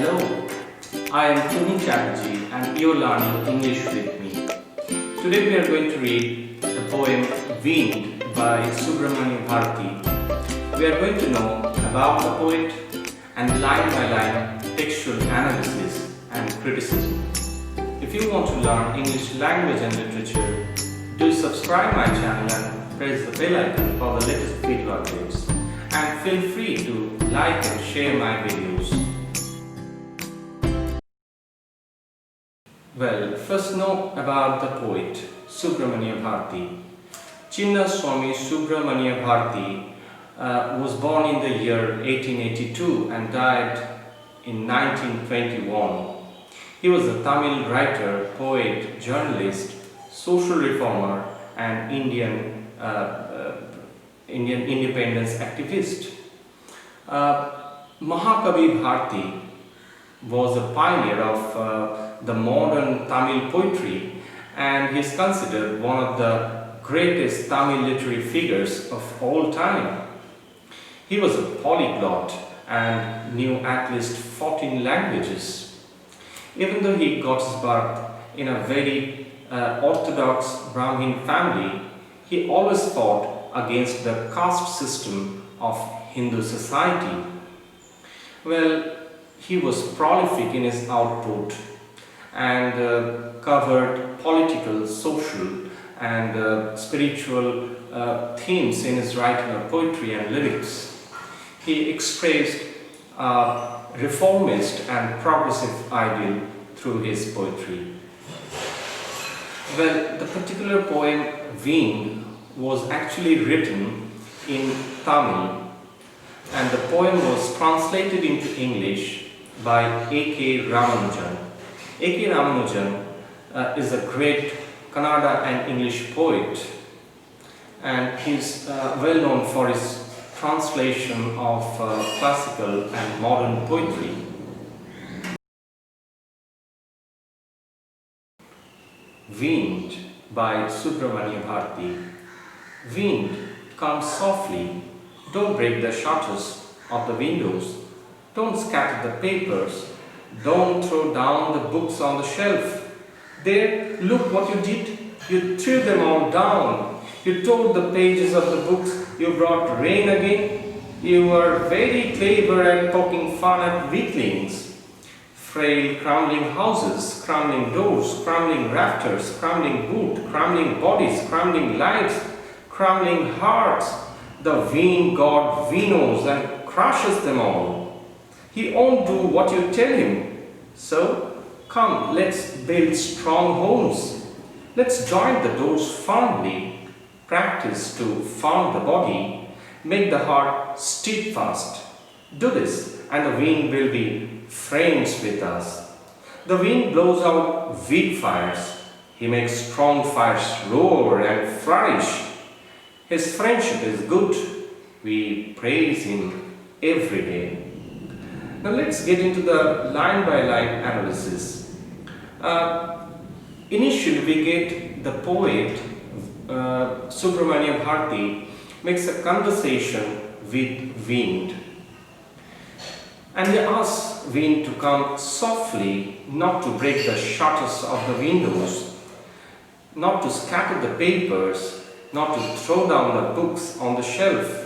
Hello, I am Tuni Chatterjee and you're learning English with me. Today we are going to read the poem Weaned by Subramania Bharati. We are going to know about the poet and line by line textual analysis and criticism. If you want to learn English language and literature, do subscribe my channel and press the bell icon for the latest video updates. And feel free to like and share my videos. Well, first know about the poet Subramania Bharati. Chinna Swami Subramania Bharati was born in the year 1882 and died in 1921. He was a Tamil writer, poet, journalist, social reformer and Indian independence activist. Mahakavi Bharati was a pioneer of the modern Tamil poetry and he is considered one of the greatest Tamil literary figures of all time. He was a polyglot and knew at least 14 languages. Even though he got his birth in a very orthodox Brahmin family, he always fought against the caste system of Hindu society. Well, he was prolific in his output and covered political, social and spiritual themes in his writing of poetry and lyrics. He expressed a reformist and progressive ideal through his poetry. Well, the particular poem Weaned was actually written in Tamil and the poem was translated into English by A.K. Ramanujan. A.K. Ramanujan is a great Kannada and English poet and he is well known for his translation of classical and modern poetry. Weaned by Subramania Bharati. Wind, come softly, don't break the shutters of the windows, don't scatter the papers, don't throw down the books on the shelf. There, look what you did, you threw them all down, you tore the pages of the books, you brought rain again, you were very clever at poking fun at weaklings. Frail, crumbling houses, crumbling doors, crumbling rafters, crumbling wood, crumbling bodies, crumbling lives, crumbling hearts, the vain god Venus and crushes them all. He won't do what you tell him. So, come, let's build strong homes. Let's join the doors firmly, practice to found the body, make the heart steadfast. Do this, and the wind will be friends with us. The wind blows out weak fires. He makes strong fires roar and flourish. His friendship is good. We praise him every day. Now let's get into the line by line analysis. Initially we get the poet Subramania Bharati makes a conversation with wind. And he asks wind to come softly, not to break the shutters of the windows, not to scatter the papers, not to throw down the books on the shelf.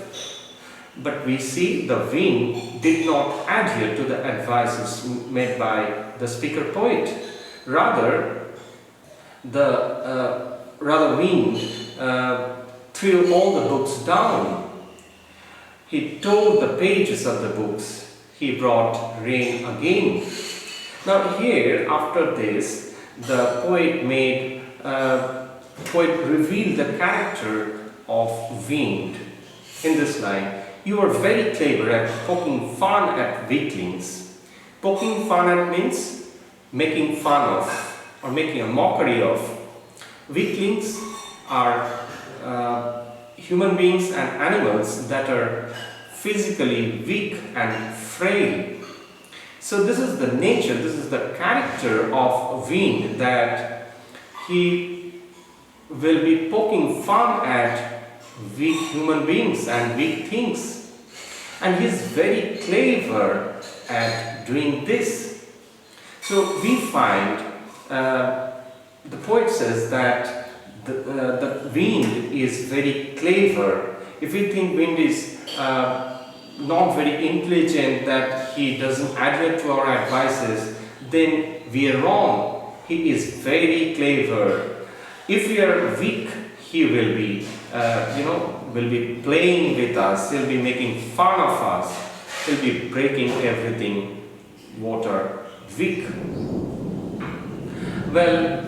But we see the wind did not adhere to the advices made by the speaker poet. Rather, wind threw all the books down. He tore the pages of the books. He brought rain again. Now here, after this, the poet revealed the character of wind in this line. You are very clever at poking fun at weaklings. Poking fun at means making fun of or making a mockery of. Weaklings are human beings and animals that are physically weak and frail. So this is the nature, this is the character of wind, that he will be poking fun at weak human beings and weak things. And he is very clever at doing this. So we find the poet says that the wind is very clever. If we think wind is not very intelligent, that he doesn't adhere to our advices, then we are wrong. He is very clever. If we are weak, he will be, will be playing with us. He'll be making fun of us. He'll be breaking everything. What are weak? Well,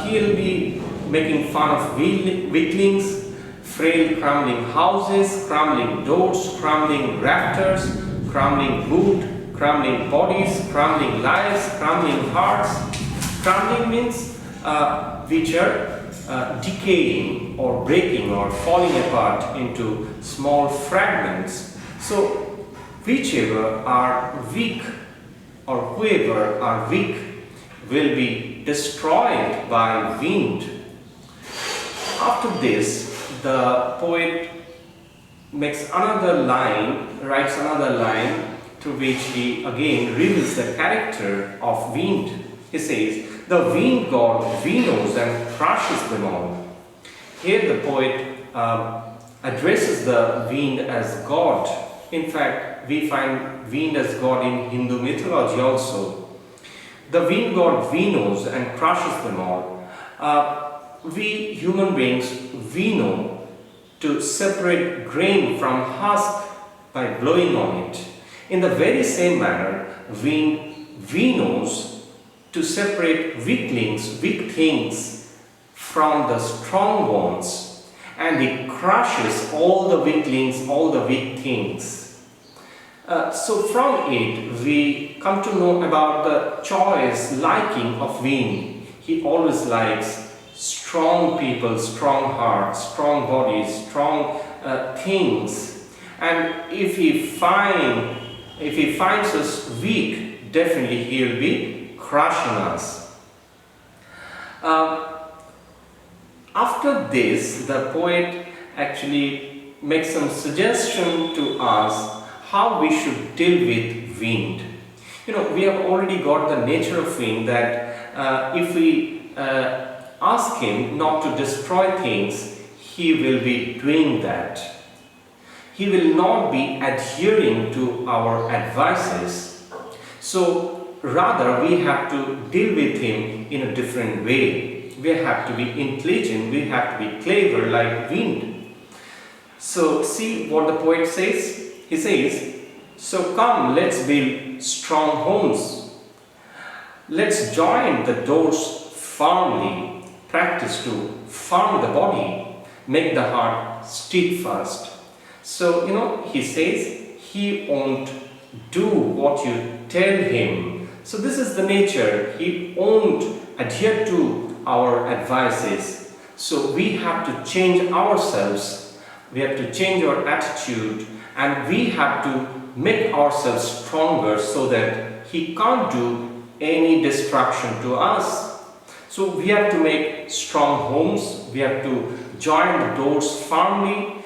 he'll be making fun of weaklings, frail crumbling houses, crumbling doors, crumbling rafters, crumbling wood, crumbling bodies, crumbling lives, crumbling hearts. Crumbling means which are decaying or breaking or falling apart into small fragments. So whichever are weak or whoever are weak will be destroyed by wind. After this, the poet makes another line, writes another line, through which he again reveals the character of wind. He says, "The wind god winnows and crushes them all." Here the poet addresses the wind as God. In fact, we find wind as God in Hindu mythology also. The wind god winnows and crushes them all. We human beings winnow to separate grain from husk by blowing on it. In the very same manner, wind winnows to separate weaklings, weak things from the strong ones, and it crushes all the weaklings, all the weak things. So from it we come to know about the choice liking of wind. He always likes strong people, strong hearts, strong bodies, strong things. And if he finds us weak, definitely he will be crushing us. After this, the poet actually makes some suggestion to us how we should deal with wind. We have already got the nature of wind, that if we ask him not to destroy things, he will be doing that. He will not be adhering to our advices. So rather we have to deal with him in a different way. We have to be intelligent, we have to be clever like wind. So see what the poet says. He says, "So come, let's build strong homes. Let's join the doors firmly, practice to firm the body, make the heart steadfast." So, he says he won't do what you tell him. So this is the nature. He won't adhere to our advices. So we have to change ourselves. We have to change our attitude, and we have to make ourselves stronger so that he can't do any destruction to us. So we have to make strong homes. We have to join the doors firmly.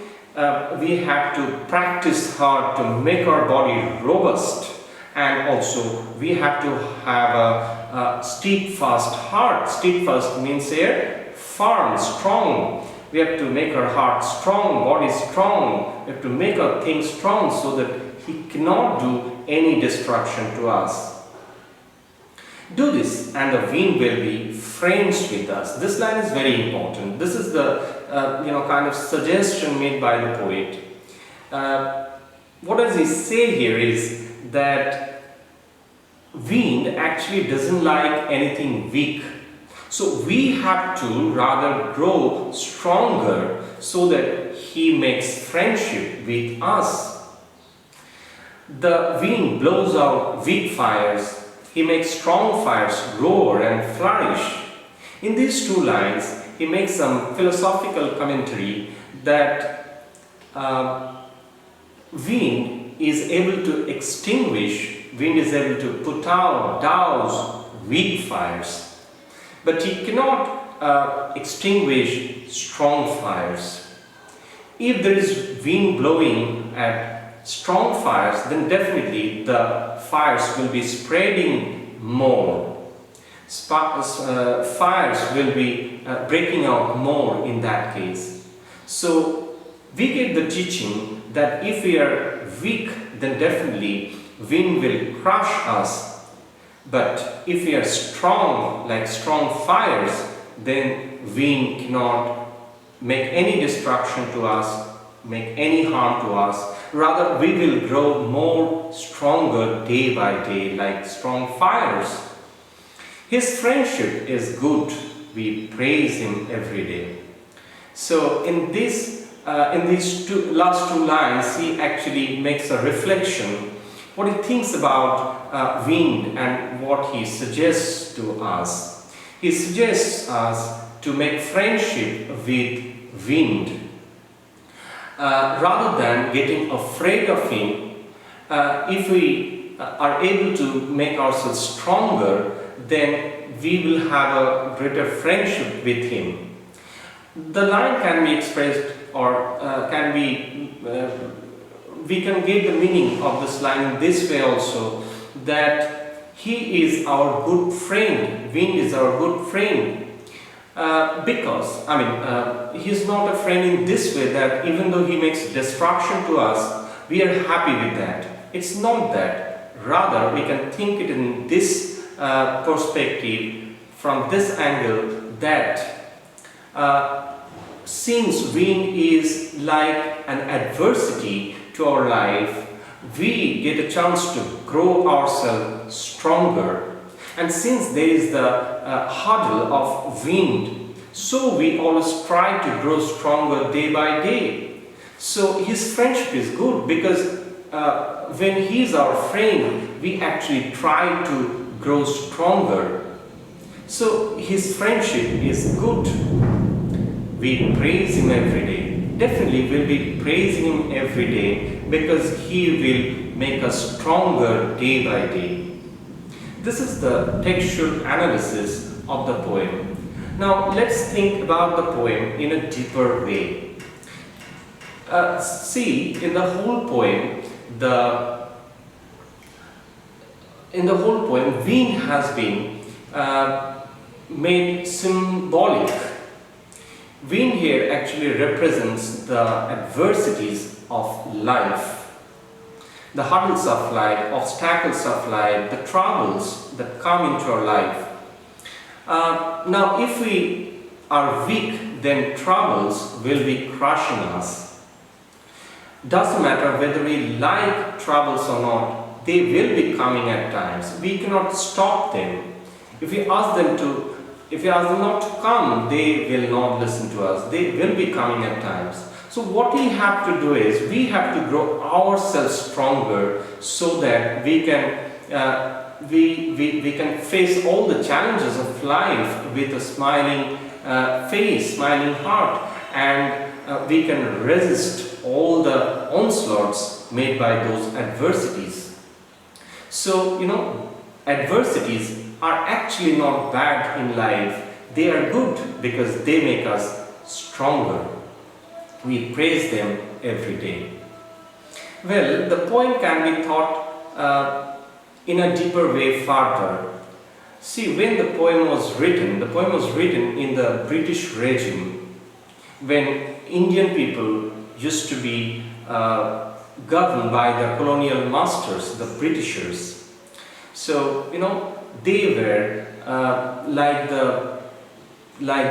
We have to practice hard to make our body robust, and also we have to have a steadfast heart. Steadfast means here firm, strong. We have to make our heart strong, body strong. We have to make our things strong so that he cannot do any destruction to us. Do this and the wind will be friends with us. This line is very important. This is the kind of suggestion made by the poet. What does he say here is that wind actually doesn't like anything weak. So we have to rather grow stronger so that he makes friendship with us. The wind blows out weak fires. He makes strong fires roar and flourish. In these two lines, he makes some philosophical commentary that wind is able to extinguish, wind is able to put out, douse weak fires. But he cannot extinguish strong fires. If there is wind blowing at strong fires, then definitely the fires will be spreading more. Fires will be breaking out more in that case. So we get the teaching that if we are weak, then definitely wind will crush us. But if we are strong, like strong fires, then wind cannot make any destruction to us, make any harm to us. Rather, we will grow more stronger day by day, like strong fires. His friendship is good. We praise him every day. So in these last two lines, he actually makes a reflection, what he thinks about wind and what he suggests to us. He suggests us to make friendship with wind. Rather than getting afraid of him, if we are able to make ourselves stronger, then we will have a greater friendship with him. The line can be expressed, or we can get the meaning of this line in this way also, that he is our good friend, wind is our good friend. Because, he is not a friend in this way that even though he makes destruction to us, we are happy with that. It's not that. Rather, we can think it in this perspective, from this angle, that since wind is like an adversity to our life, we get a chance to grow ourselves stronger. And since there is the hurdle of wind, so we always try to grow stronger day by day. So his friendship is good, because when he is our friend, we actually try to grow stronger. So his friendship is good. We praise him every day. Definitely we'll be praising him every day, because he will make us stronger day by day. This is the textual analysis of the poem. Now let's think about the poem in a deeper way. See, in the whole poem, wind has been made symbolic. Wind here actually represents the adversities of life. The hurdles of life, obstacles of life, the troubles that come into our life. Now, if we are weak, then troubles will be crushing us. Doesn't matter whether we like troubles or not, they will be coming at times. We cannot stop them. If we ask them not to come, they will not listen to us. They will be coming at times. So what we have to do is, we have to grow ourselves stronger, so that we can face all the challenges of life with a smiling face, smiling heart, and we can resist all the onslaughts made by those adversities. So, adversities are actually not bad in life. They are good, because they make us stronger. We praise them every day. Well, the poem can be thought in a deeper way further. See, when the poem was written in the British regime, when Indian people used to be governed by the colonial masters, the Britishers. So, they were like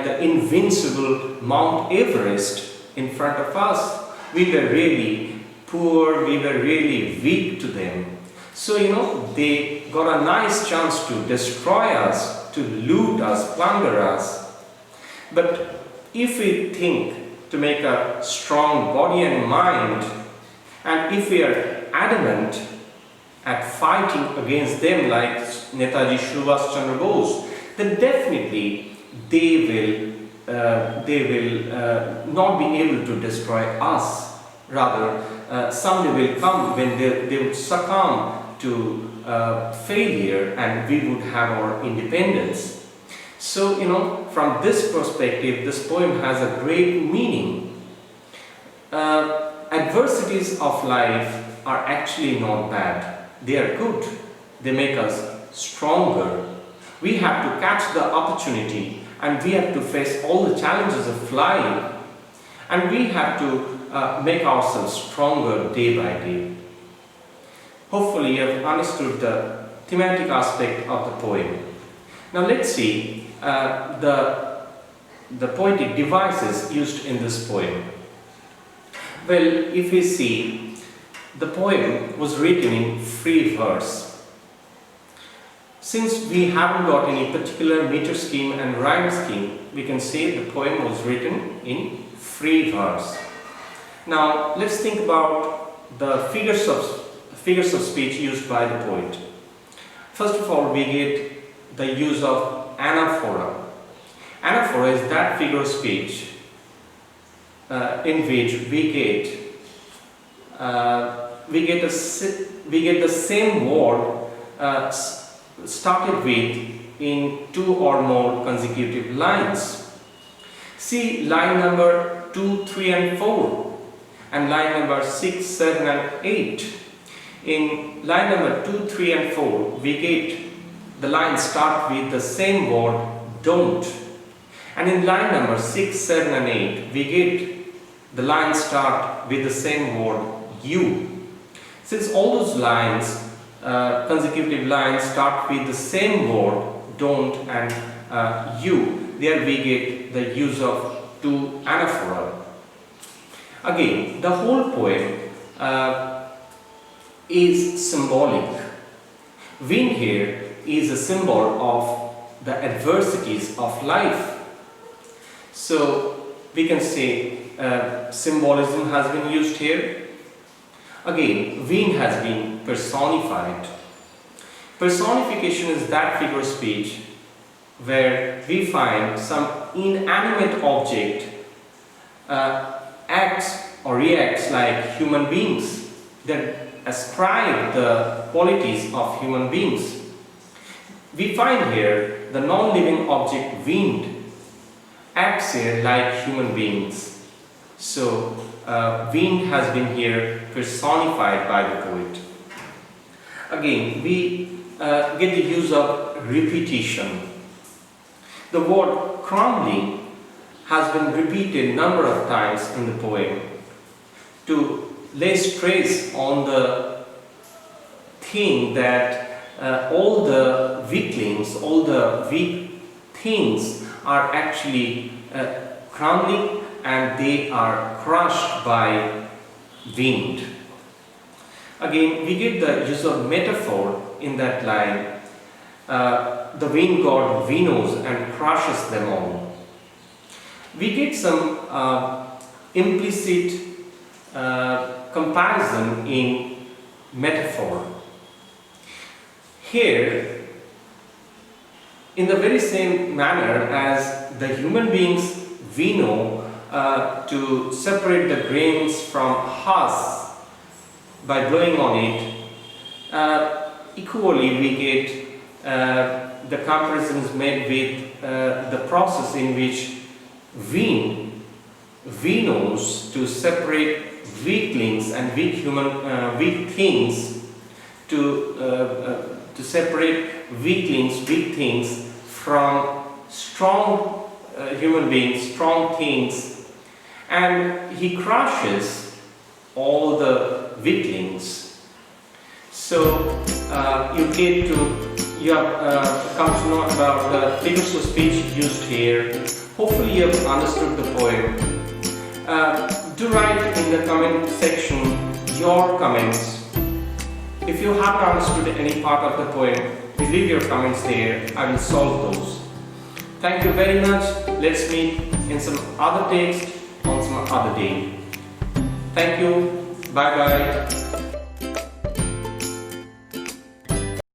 the invincible Mount Everest in front of us. We were really poor, we were really weak to them. So, they got a nice chance to destroy us, to loot us, plunder us. But if we think to make a strong body and mind, and if we are adamant at fighting against them like Netaji Subhash Chandra Bose, then definitely they will not be able to destroy us. Rather, someday will come when they would succumb to failure, and we would have our independence. So, from this perspective, this poem has a great meaning. Adversities of life are actually not bad. They are good. They make us stronger. We have to catch the opportunity, and we have to face all the challenges of flying, and we have to make ourselves stronger day by day. Hopefully you have understood the thematic aspect of the poem. Now let's see the poetic devices used in this poem. Well, if we see, the poem was written in free verse. Since we haven't got any particular meter scheme and rhyme scheme, we can say the poem was written in free verse. Now let's think about the figures of speech used by the poet. First of all, we get the use of anaphora. Anaphora is that figure of speech in which we get the same word started with in 2 or more consecutive lines. See line number 2, 3 and 4 and line number 6, 7 and 8. In line number 2, 3 and 4 we get the lines start with the same word don't, and in line number 6, 7 and 8 we get the lines start with the same word you. Since all those lines, consecutive lines, start with the same word don't and you, there we get the use of 2 anaphora. Again, the whole poem is symbolic. Wind here is a symbol of the adversities of life. So we can say symbolism has been used here. Again, wind has been personified. Personification is that figure of speech where we find some inanimate object acts or reacts like human beings, that ascribe the qualities of human beings. We find here the non-living object wind acts here like human beings. So wind has been here personified by the poet. Again, we get the use of repetition. The word crumbling has been repeated a number of times in the poem to lay stress on the thing that all the weaklings, all the weak things are actually crumbling and they are crushed by wind. Again, we get the use of metaphor in that line. The wind god winnows and crushes them all. We get some implicit comparison in metaphor. Here, in the very same manner as the human beings winnow to separate the grains from husk by blowing on it, equally we get the comparisons made with the process in which wind winnows to separate weaklings and weak things, to separate weaklings, weak things from strong human beings, strong things, and he crushes all the weaklings. So you have come to know about the figures of speech used here. Hopefully you have understood the poem. Do write in the comment section your comments. If you haven't understood any part of the poem, leave your comments there. I will solve those. Thank you very much. Let's meet in some other text on some other day. Thank you. Bye bye.